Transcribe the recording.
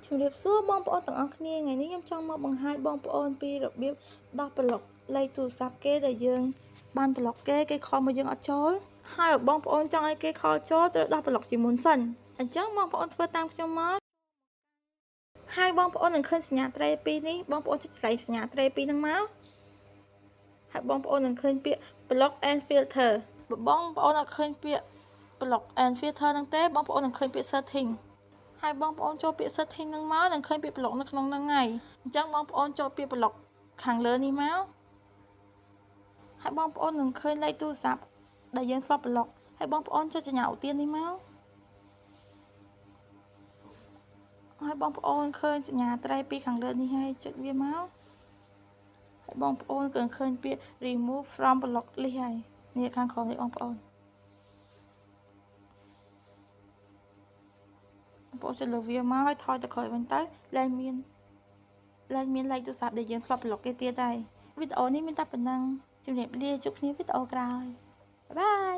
ជំរាបសួរបងប្អូនទាំងអស់គ្នាថ្ងៃនេះខ្ញុំចង់មកបង្ហាញបងប្អូនពីរបៀបដោះប្លុកលេខទូរស័ព្ទគេដែលយើងបានប្លុកគេខលមកយើងអត់ចូលហើយបងប្អូនចង់ឲ្យគេខលចូលត្រូវដោះប្លុកជាមុនសិនអញ្ចឹងបងប្អូនធ្វើតាមខ្ញុំមកហើយបងប្អូននឹងឃើញសញ្ញាត្រី2នេះបងប្អូនចុចឆ្លៃសញ្ញាត្រី2ហ្នឹងមកហើយបងប្អូននឹងឃើញពាក្យ block and filter បើបងប្អូនអត់ឃើញពាក្យ block and filter ហ្នឹងទេបងប្អូននឹងឃើញពាក្យ setting ហើយបងប្អូនចូលពាក្យ setting ហ្នឹងមកនឹងឃើញពាក្យ block នៅក្នុងហ្នឹងហើយអញ្ចឹងបងប្អូនចូលពាក្យ block ខាងលើនេះមកហើយបងប្អូននឹងឃើញលេខទូរស័ព្ទដែលយើងធ្លាប់ block ហើយបងប្អូនចុចសញ្ញាឧទាននេះមកហើយបងប្អូនឃើញសញ្ញាត្រីពីខាងលើនេះហើយចុចវាមកហើយបងប្អូនក៏ឃើញពាក្យ remove from block list ហើយនេះខាងក្រោមនេះបងប្អូនចុចលើវាមកហើយថយទៅក្រោយវិញទៅឡើងមានលេខទូរស័ព្ទដែលយើងធ្លាប់ប្លុកគេទៀតហើយវីដេអូនេះមានតែប៉ុណ្ណឹងជម្រាបលាជួបគ្នាវីដេអូក្រោយបាយបាយ